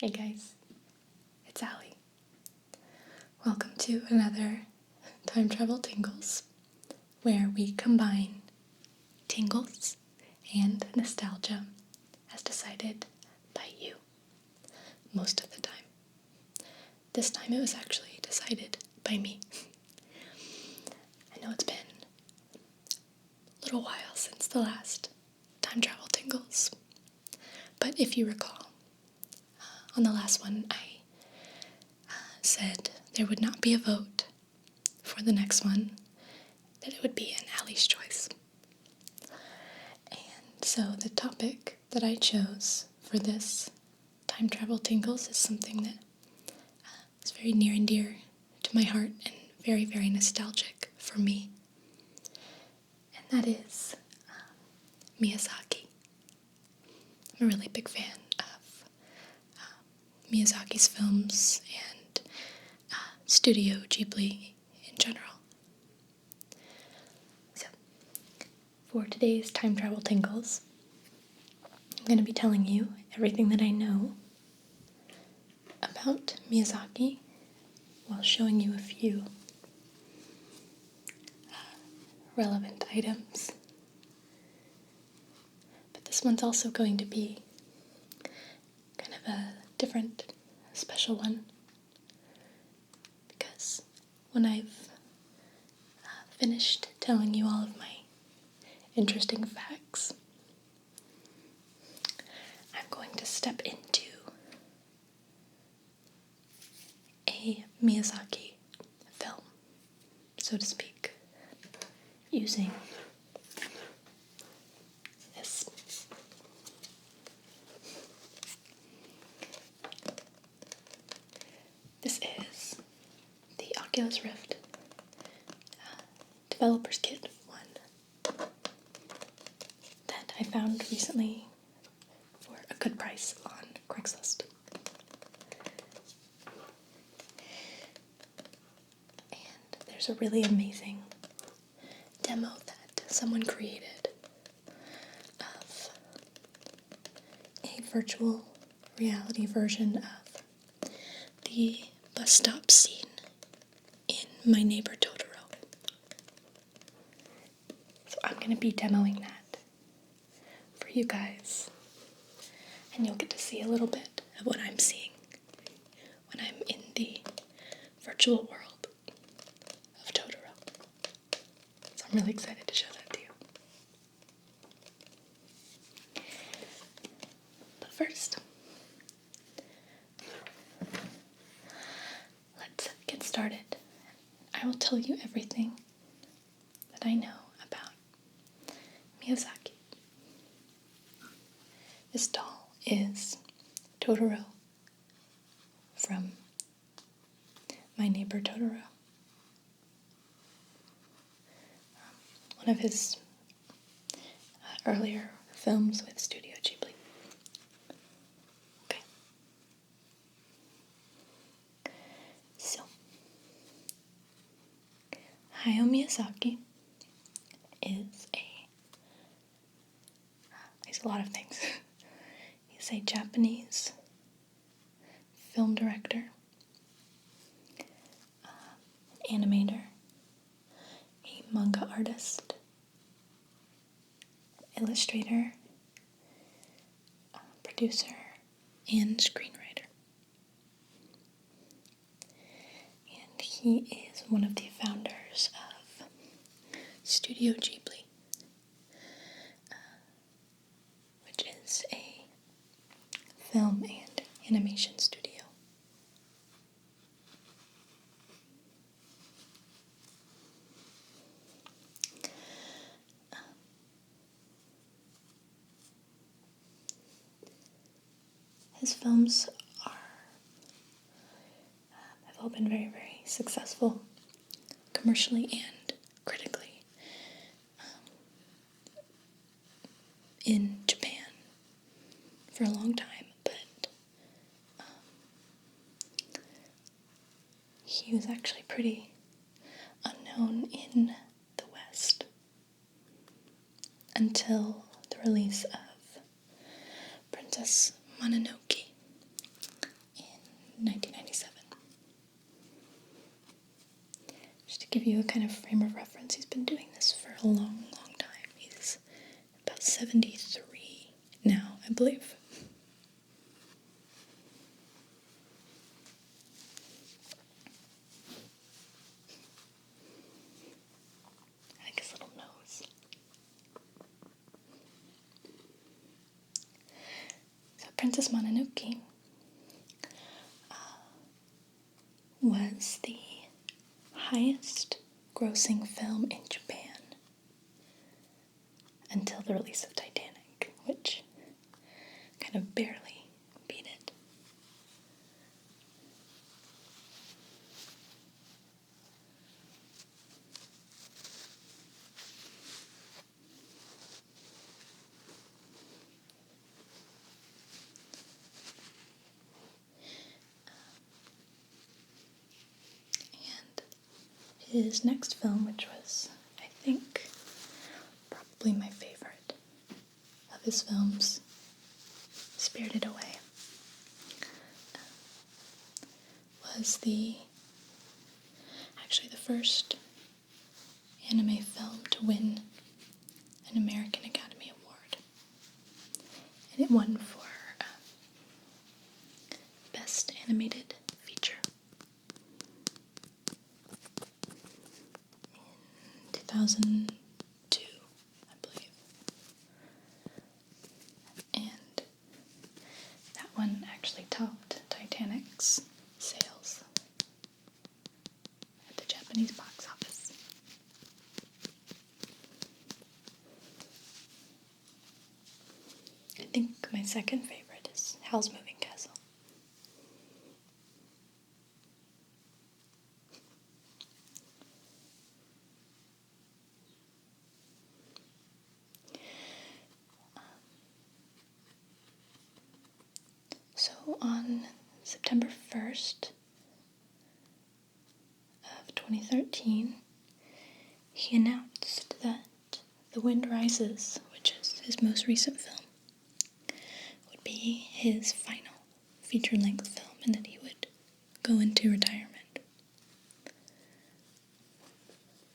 Hey guys, it's Allie. Welcome to another Time Travel Tingles, where we combine tingles and nostalgia as decided by you most of the time. This time it was actually decided by me. I know it's been a little while since the last Time Travel Tingles, but if you recall, on the last one I said there would not be a vote for the next one, that it would be an Allie's choice. And so the topic that I chose for this Time Travel Tingles is something that is very near and dear to my heart and very, very nostalgic for me. And that is Miyazaki. I'm a really big fan of Miyazaki's films and Studio Ghibli in general. So, for today's Time Travel Tingles, I'm going to be telling you everything that I know about Miyazaki while showing you a few relevant items. But this one's also going to be kind of a different, special one, because when I've finished telling you all of my interesting facts, I'm going to step into a Miyazaki film, so to speak, using this. This is the Oculus Rift Developer's Kit 1 that I found recently for a good price on Craigslist. And there's a really amazing demo that someone created of a virtual reality version of the bus stop scene in My Neighbor Totoro. So I'm going to be demoing that for you guys, and you'll get to see a little bit of what I'm seeing when I'm in the virtual world of Totoro. So I'm really excited to show that to you. But first, let's get started. I will tell you everything that I know about Miyazaki. This doll is Totoro from My Neighbor Totoro. One of his earlier films with Studio Ghibli. Okay. So, Hayao Miyazaki is he's a lot of things. He's a Japanese film director, animator, a manga artist, illustrator, producer, and screenwriter. And he is one of the founders of Studio Ghibli, which is a film and animation studio. His films have all been very, very successful, commercially and critically, in Japan for a long time, but he was actually pretty unknown in the West until the release of Princess Mononoke 1997. Just to give you a kind of frame of reference, he's been doing this for a long, long time. He's about 73 now, I believe. I like his little nose. So Princess Mononoke was the highest grossing film in Japan until the release of Titanic, which kind of barely beat it. And his next film, which was, I think, probably my favorite of his films, Spirited Away, was actually the first anime film to win an American Academy Award. And it won for Best Animated Feature in 2002, I believe. And that one actually topped Titanic's sales at the Japanese box office. I think my second favorite is Howl's Moving Castle. So on September 1st of 2013, he announced that The Wind Rises, which is his most recent film, would be his final feature-length film and that he would go into retirement.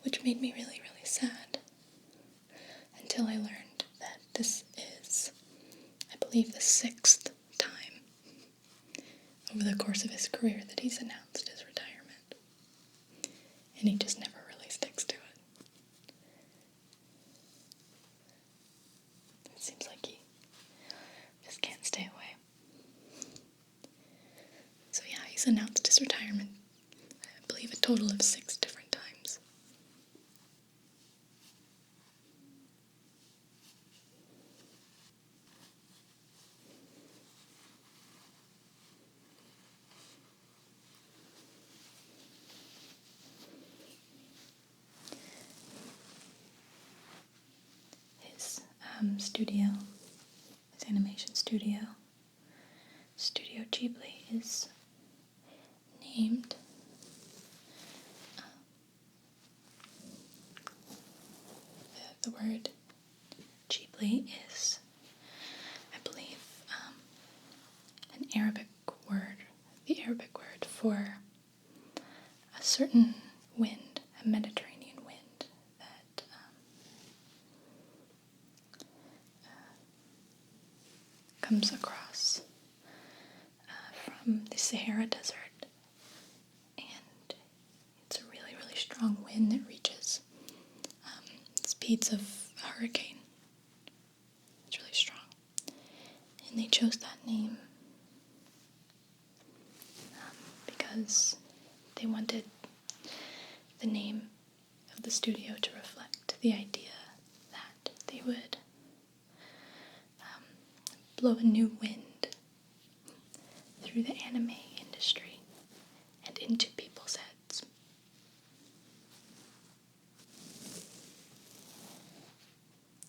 Which made me really, really sad until I learned that this is, I believe, the 6th time over the course of his career that he's announced his retirement. And he just never really sticks to it. It seems like he just can't stay away. So yeah, he's announced his retirement, I believe, a total of 6 different times. His studio, his animation studio, Studio Ghibli, is named the word Ghibli is, I believe, an Arabic word, the Arabic word for a certain wind, a Mediterranean wind that comes across from the Sahara Desert, and it's a really, really strong wind that reaches speeds of a hurricane. It's really strong, and they chose that name because they wanted the name of the studio to reflect the idea that they would blow a new wind through the anime industry and into people's heads.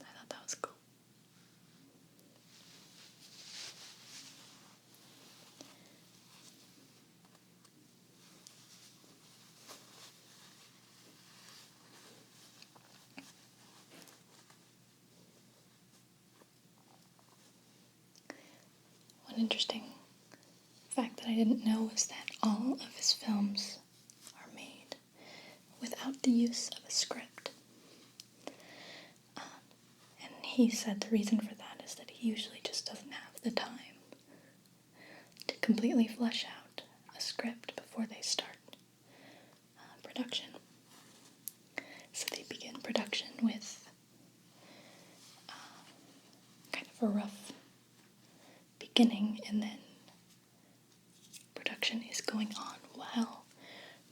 I thought that was cool. One interesting fact that I didn't know was that all of his films are made without the use of a script. And he said the reason for that is that he usually just doesn't have the time to completely flesh out a script before they start production. So they begin production with kind of a rough beginning, and then production is going on while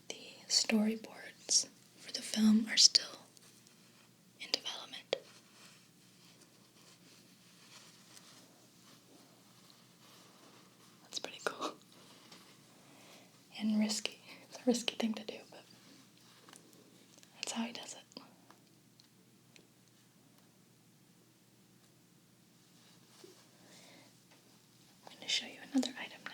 the storyboards for the film are still in development. That's pretty cool. And risky. It's a risky thing to do, but that's how he does it. I'm going to show you another item now.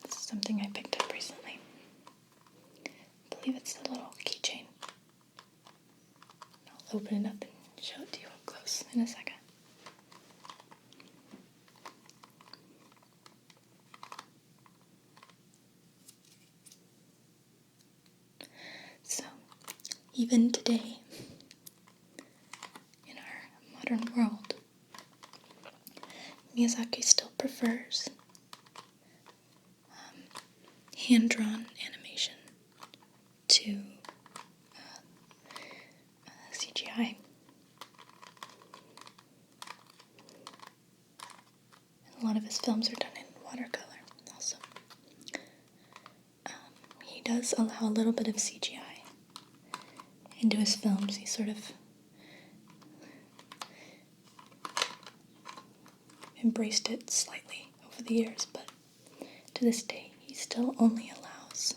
This is something I picked up recently. I believe it's a little keychain. I'll open it up and show it to you up close in a second. So, even today, in our modern world, Miyazaki still prefers hand-drawn animation to CGI. And a lot of his films are done in watercolor also. He does allow a little bit of CGI into his films. He sort of embraced it slightly over the years, but to this day he still only allows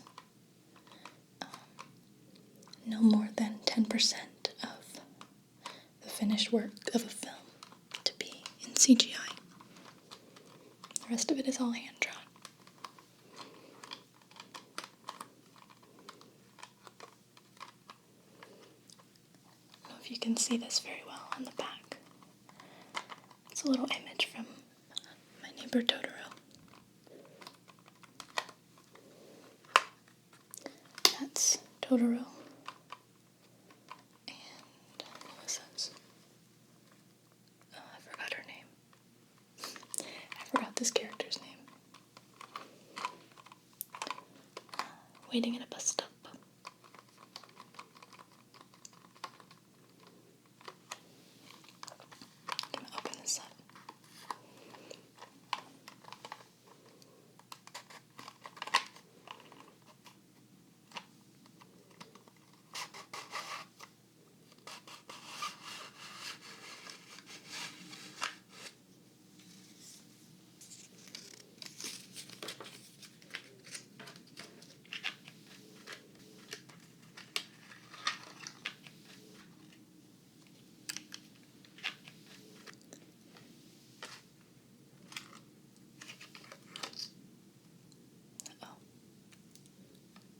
no more than 10% of the finished work of a film to be in CGI. The rest of it is all hand-drawn. I don't know if you can see this very well on the back. It's a little image from My Neighbor Totoro. That's Totoro. And who is this? Oh, I forgot her name. I forgot this character's name. Waiting at a bus stop. I'm gonna open this up.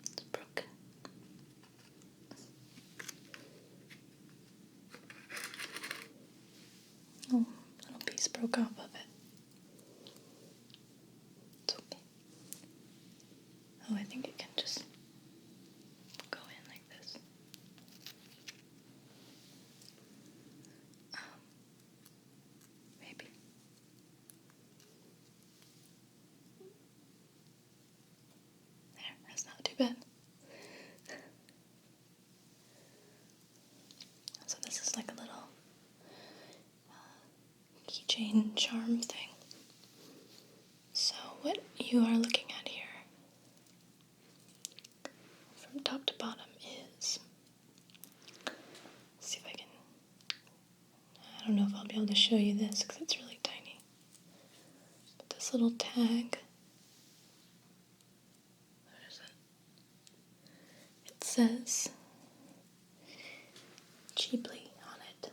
It's broken. Oh, little piece broke off of it. It's okay. Oh, I think it can just go in like this. Maybe. There, that's not too bad. So this is like a little keychain charm thing. So what you are looking at here, from top to bottom, is, let's see if I can, I don't know if I'll be able to show you this because it's really tiny, but this little tag, what is it? It says Ghibli on it.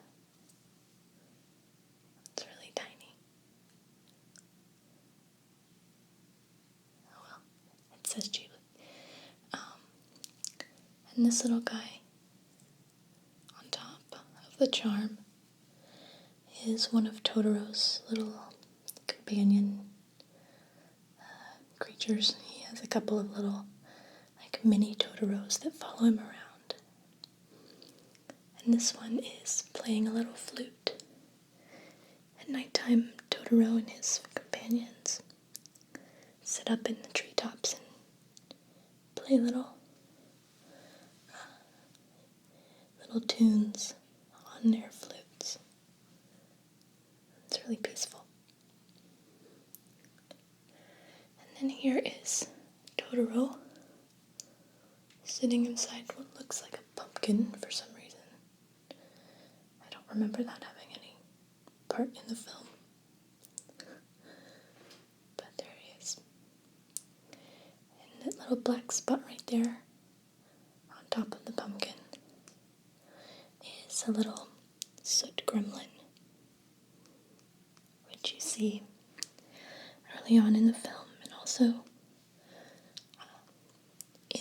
It's really tiny. Oh well, it says Ghibli. And this little guy on top of the charm is one of Totoro's little companion creatures. He has a couple of little, like, mini Totoros that follow him around. And this one is playing a little flute. At nighttime, Totoro and his companions sit up in the treetops and play little tunes on their flutes. It's really peaceful. And then here is Totoro sitting inside what looks like a pumpkin for some reason. I don't remember that having any part in the film. But there he is. And that little black spot right there on top of the pumpkin is a little soot gremlin, which you see early on in the film, and also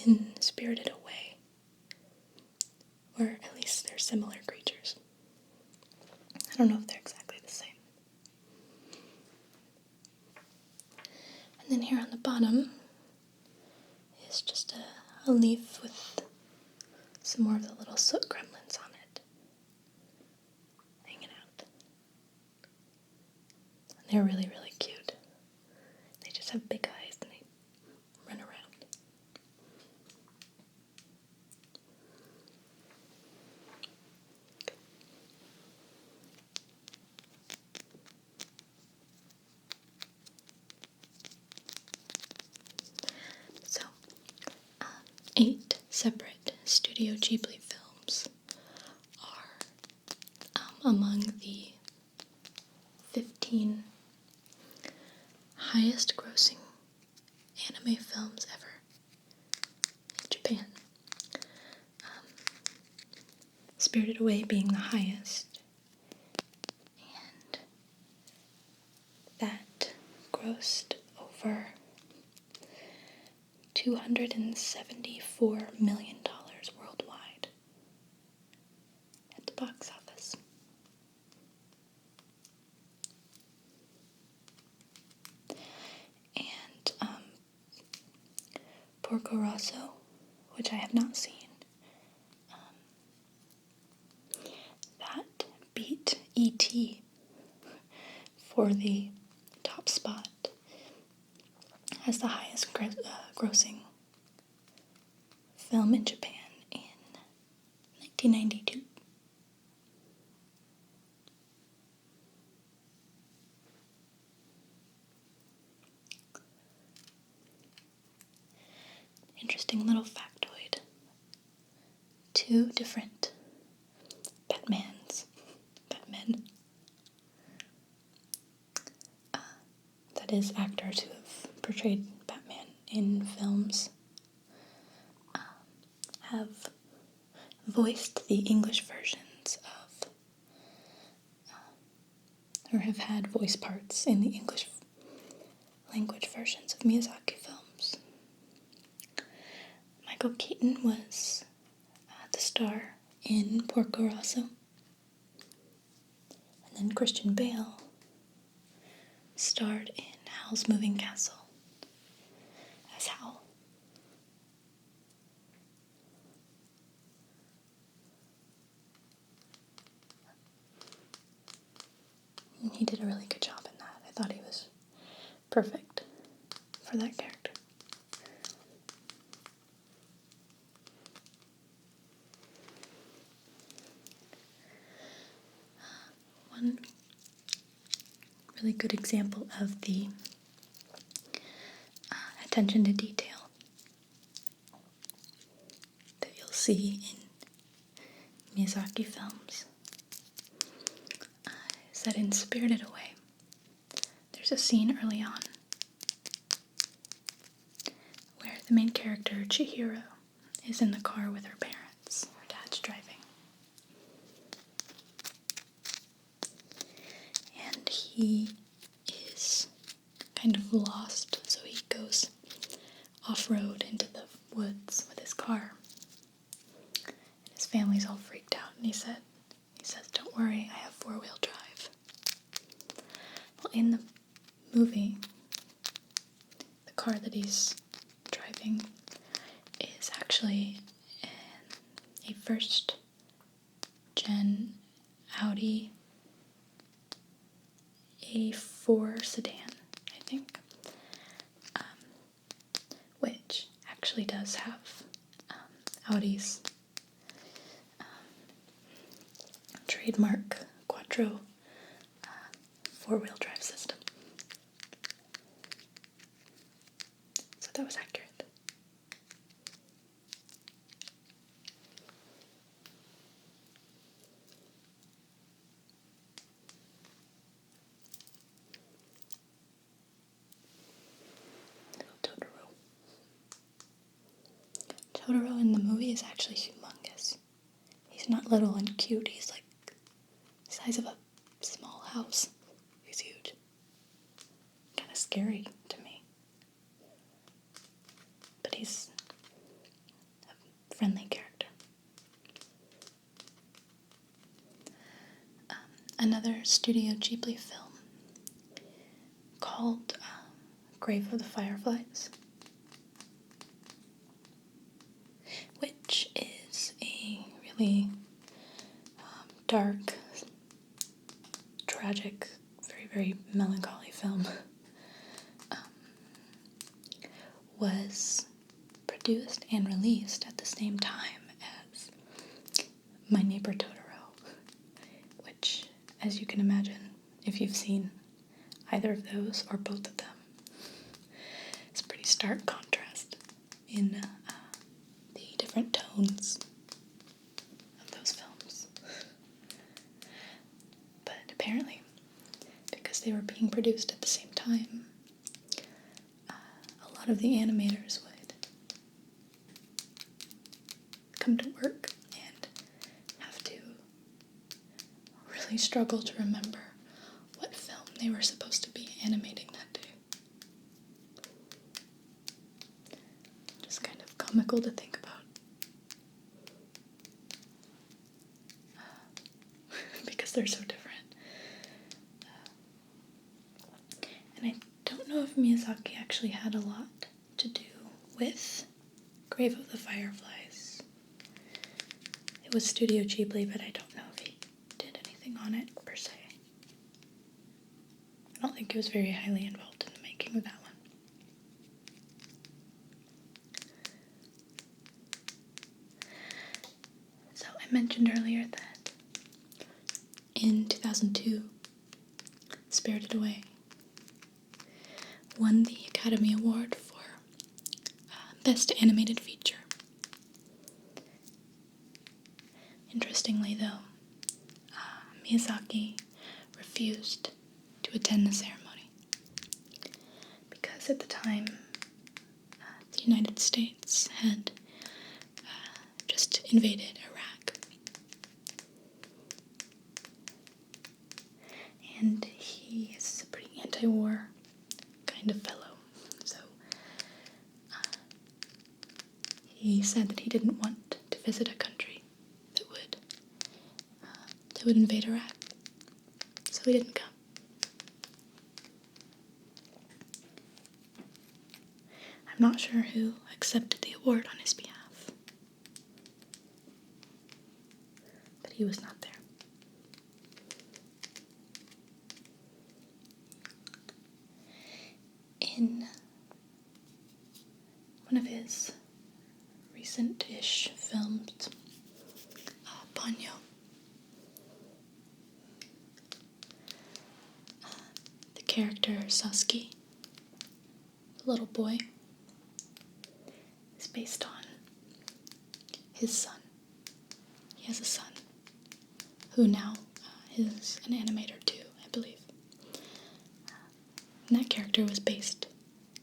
in Spirited Away, or at least they're similar creatures. I don't know if they're exactly the same. And then here on the bottom is just a leaf with some more of the little soot gremlins on it, hanging out. And they're really, really cute. They just have big eyes and they run around. So, 8 separate Studio Ghibli films are among the 15 highest grossing anime films ever in Japan. Spirited Away being the highest, and that grossed over $274 million worldwide at the box office. And Porco Rosso, which I have not seen, that beat E.T. for the top spot as the highest grossing film in Japan in 1992. Interesting little factoid. 2 different Batmen, that is, actors who have portrayed Batman in films, have voiced the English versions of, or have had voice parts in the English language versions of Miyazaki films. Michael Keaton was the star in Porco Rosso, and then Christian Bale starred in Howl's Moving Castle as Howl. And he did a really good job in that. I thought he was perfect for that character. One really good example of the attention to detail that you'll see in Miyazaki films is that in Spirited Away, there's a scene early on where the main character, Chihiro, is in the car with her parents. Her dad's driving. he is kind of lost, so he goes off-road into the woods with his car. And his family's all freaked out, and he says, "Don't worry, I have four-wheel drive." Well, in the movie, the car that he's driving is actually a first-gen Audi A4 sedan, I think, which actually does have Audi's trademark Quattro four-wheel drive system. So that was accurate. Totoro in the movie is actually humongous. He's not little and cute, he's like the size of a small house. He's huge. Kind of scary to me. But he's a friendly character. Another Studio Ghibli film called Grave of the Fireflies, which is a really dark, tragic, very, very melancholy film, was produced and released at the same time as My Neighbor Totoro, which, as you can imagine, if you've seen either of those or both of them, it's a pretty stark contrast in the different tones of those films. But apparently, because they were being produced at the same time, a lot of the animators would come to work and have to really struggle to remember what film they were supposed to be animating that day. Just kind of comical to think about. Because they're so different. And I don't know if Miyazaki actually had a lot to do with Grave of the Fireflies. It was Studio Ghibli, but I don't know if he did anything on it per se. I don't think he was very highly involved in the making of that one. So I mentioned earlier that in 2002, Spirited Away won the Academy Award for Best Animated Feature. Interestingly, though, Miyazaki refused to attend the ceremony because at the time the United States had just invaded Iraq, and he is a pretty anti-war kind of fellow, so he said that he didn't want to visit a country that would invade Iraq, so he didn't come. I'm not sure who accepted the award on his behalf, but he was not there. In one of his recent-ish films, Ponyo, the character Sasuke, the little boy, is based on his son. He has a son who now is an animator too, I believe. And that character was based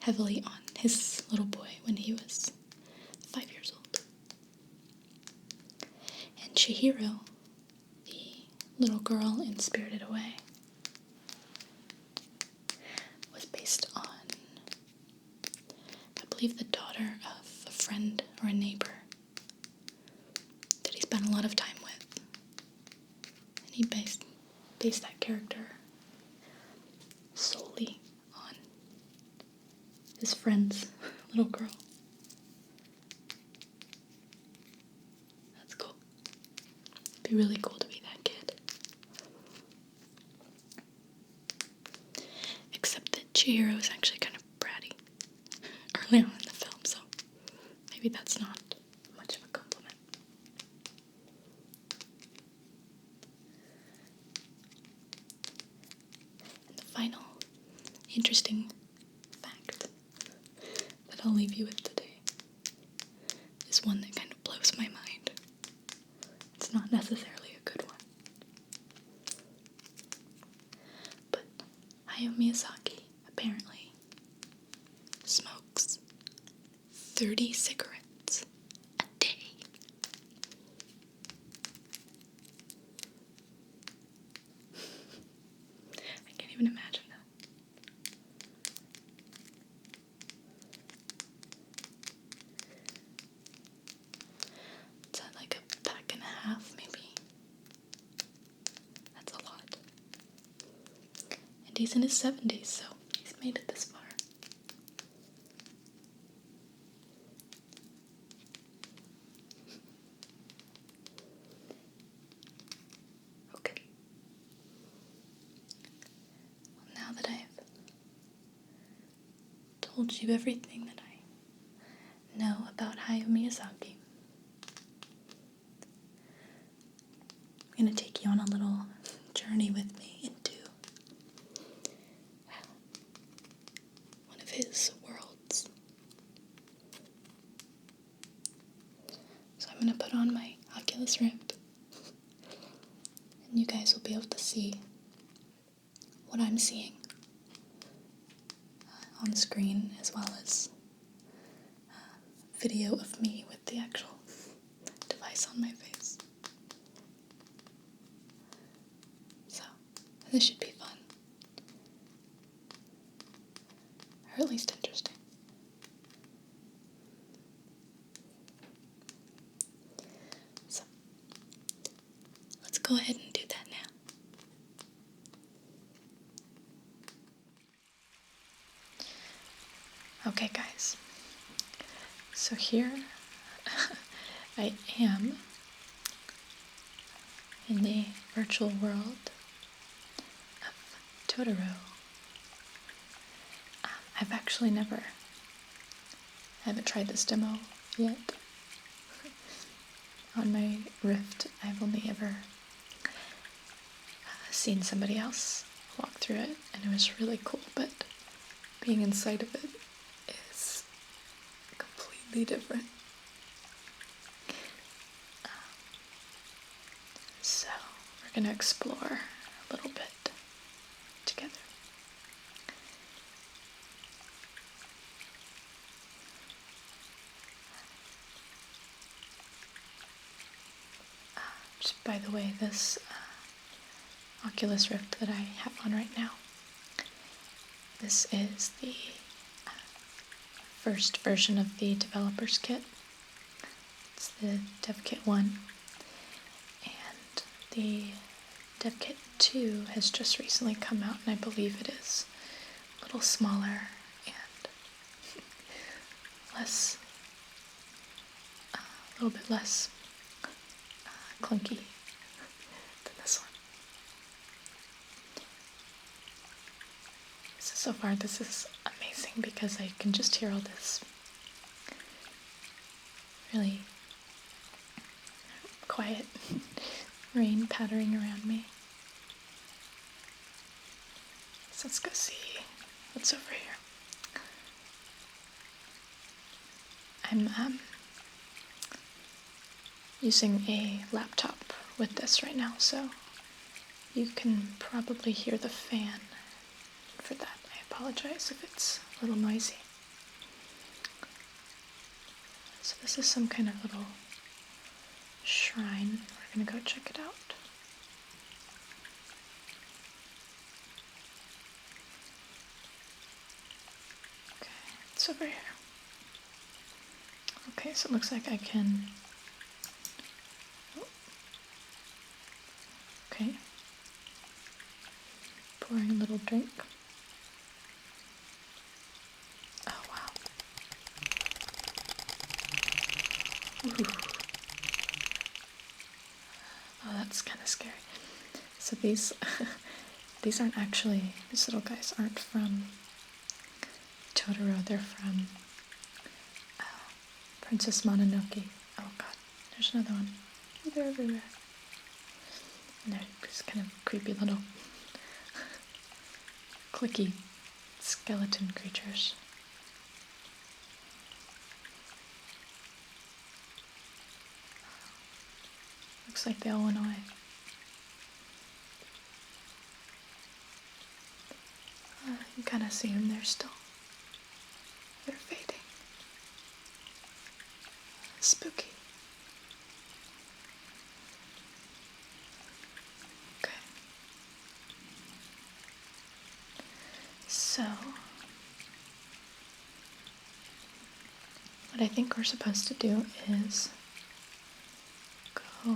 heavily on his little boy when he was 5 years old. And Chihiro, the little girl in Spirited Away, believe, the daughter of a friend or a neighbor that he spent a lot of time with. And he based that character solely on his friend's little girl. That's cool. It'd be really cool to be that kid. Except that Chihiro is actually kind of bratty early on in the film, so maybe that's not much of a compliment. And the final interesting fact that I'll leave you with today is one that kind of blows my mind. It's not necessarily a good one. But Hayao Miyazaki apparently smokes 30 cigarettes a day. I can't even imagine that. Is that like a pack and a half, maybe? That's a lot. And he's in his 70s, so he's made it this far. Okay. Well, now that I've told you everything that I know about Hayao Miyazaki, I'm going to take you on a little journey with me into one of his worlds. So I'm going to put on my Oculus Rift, and you guys will be able to see what I'm seeing on the screen, as well as video of me with the actual device on my face. So, this should be fun. Or at least interesting. So, let's go ahead and do that now. Okay, guys. So here I am in the virtual world of Totoro. I've actually I haven't tried this demo yet. On my Rift, I've only ever seen somebody else walk through it, and it was really cool, but being inside of it is completely different. So we're going to explore a little bit together. Just by the way, this Oculus Rift that I have on right now, this is the first version of the developer's kit. It's the Dev Kit 1, and the Dev Kit 2 has just recently come out, and I believe it is a little smaller and less, a little bit less clunky than this one. So far this is amazing because I can just hear all this really quiet rain pattering around me. So let's go see what's over here. I'm using a laptop with this right now, so you can probably hear the fan. For that, I apologize if it's a little noisy. So this is some kind of little shrine. We're gonna go check it out. Okay, it's over here. Okay, so it looks like I can... Okay. Pouring a little drink. Oh, wow. Ooh. Oh, that's kind of scary. So these these aren't actually, these little guys aren't from Totoro, they're from Princess Mononoke. Oh god, there's another one. They're everywhere. And they're just kind of creepy little clicky skeleton creatures. Looks like they all went away. You kind of see them there still. They're fading. Spooky. Okay. So, what I think we're supposed to do is go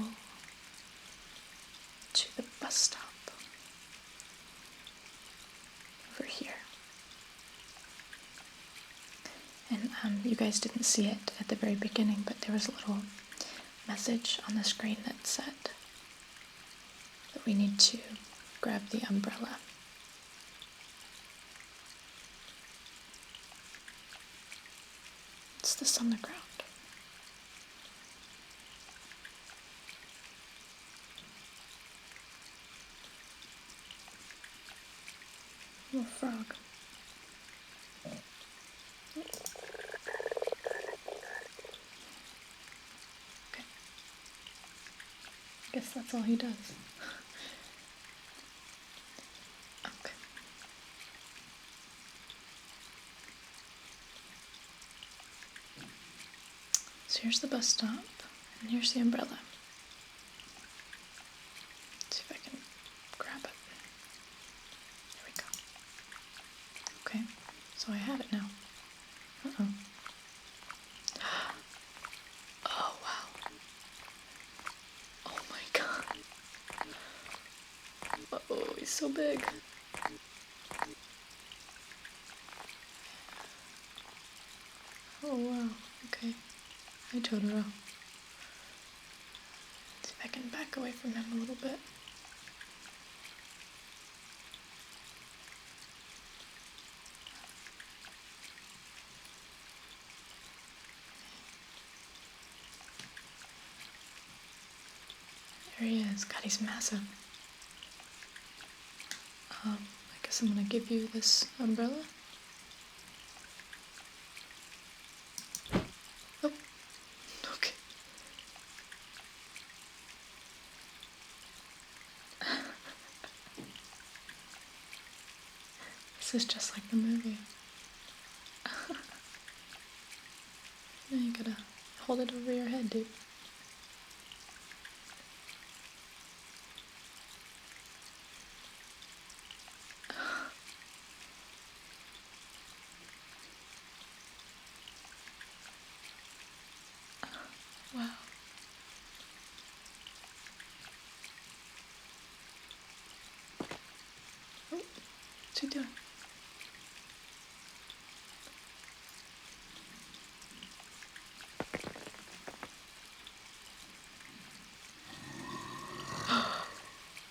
to the bus stop over here. And you guys didn't see it at the very beginning, but there was a little message on the screen that said that we need to grab the umbrella. It's this on the ground. Little frog. Okay. I guess that's all he does. Okay. So here's the bus stop, and here's the umbrella. Let's see if I can grab it. There we go. Okay, so I have it now. Uh-oh. Oh, wow. Oh my god. Uh-oh, he's so big. Oh, wow. Okay. Hi, Totoro. See if I can back away from him a little bit. There he is. God, he's massive. I guess I'm gonna give you this umbrella. Oh, okay. This is just like the movie. Now you gotta hold it over your head, dude. Wow. Oh, what's he doing?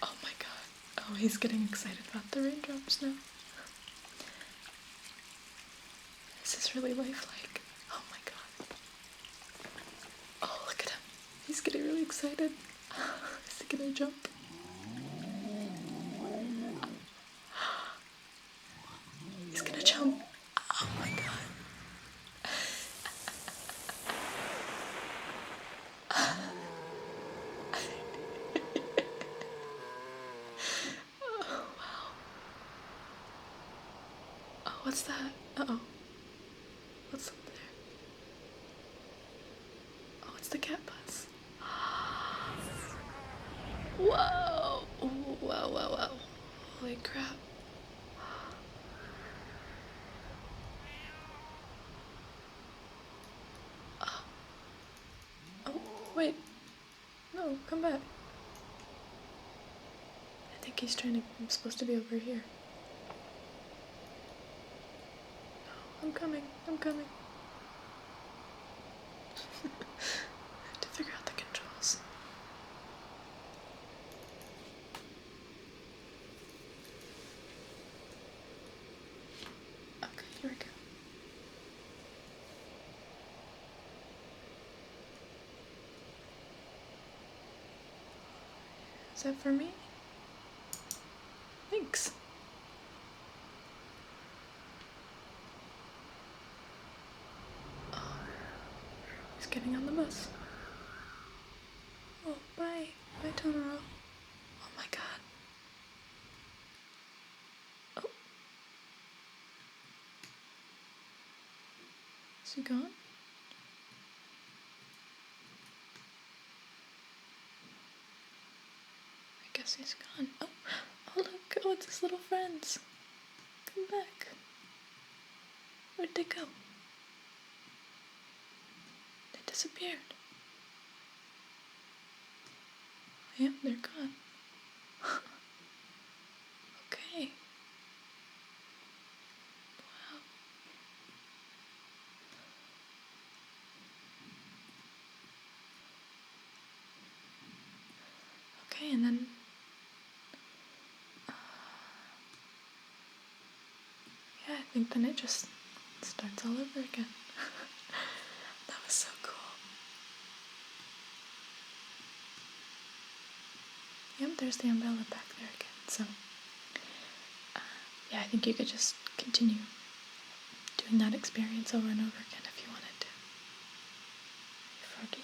Oh my god. Oh, he's getting excited about the raindrops now. This is really lifelike. Oh my god. Oh, look at him. He's getting really excited. Is he gonna jump? He's gonna jump. Oh my god. Oh, wow. Oh, what's that? Uh-oh. What's up there? Oh, it's the cat bus. Whoa! Ooh, wow, wow, wow. Holy crap. No, come back. I think he's trying to. I'm supposed to be over here. No, I'm coming. I'm coming. I have to figure out the controls. Okay, here we go. Is that for me? Thanks. Oh, he's getting on the bus. Oh, bye. Bye, Totoro. Oh my god. Oh. Is he gone? I guess he's gone. Oh, oh look. Oh, it's his little friends. Come back. Where'd they go? They disappeared. Yeah, they're gone. Okay. Wow. Okay, and then yeah, I think then it just starts all over again. That was so cool. Yep, there's the umbrella back there again. So yeah, I think you could just continue doing that experience over and over again if you wanted to. Froggy.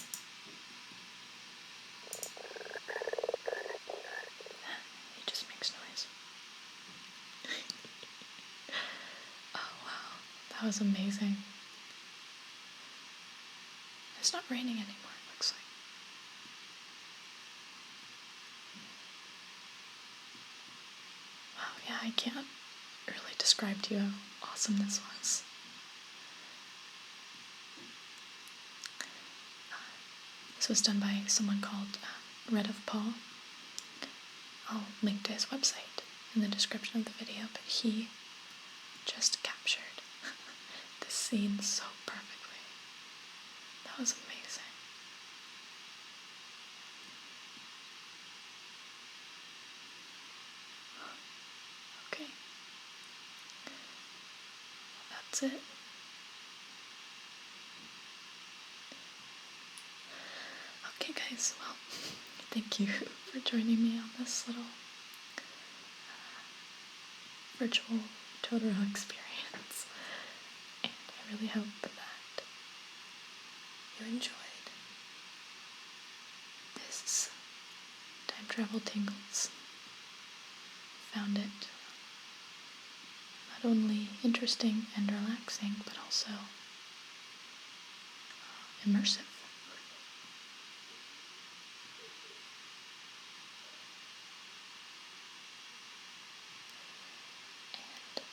He just makes noise. Oh wow, that was amazing. It's not raining anymore, it looks like. Wow, yeah, I can't really describe to you how awesome this was. This was done by someone called Red of Paul. I'll link to his website in the description of the video, but he just captured this scene so perfectly. That was amazing. Okay. That's it. Okay guys, well, thank you for joining me on this little virtual Totoro experience. And I really hope that you enjoyed this Time Travel Tingles. Found it not only interesting and relaxing, but also immersive. And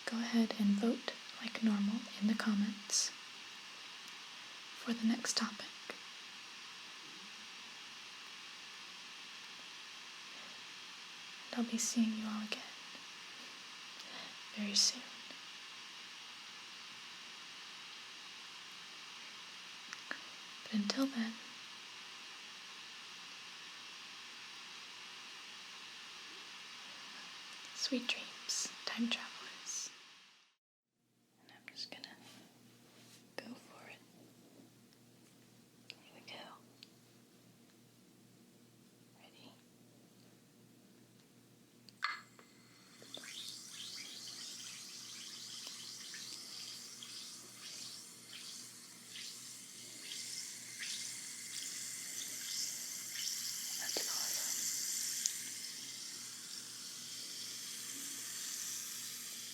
go ahead and vote like normal in the comments for the next topic. And I'll be seeing you all again very soon. But until then, sweet dreams, time travel.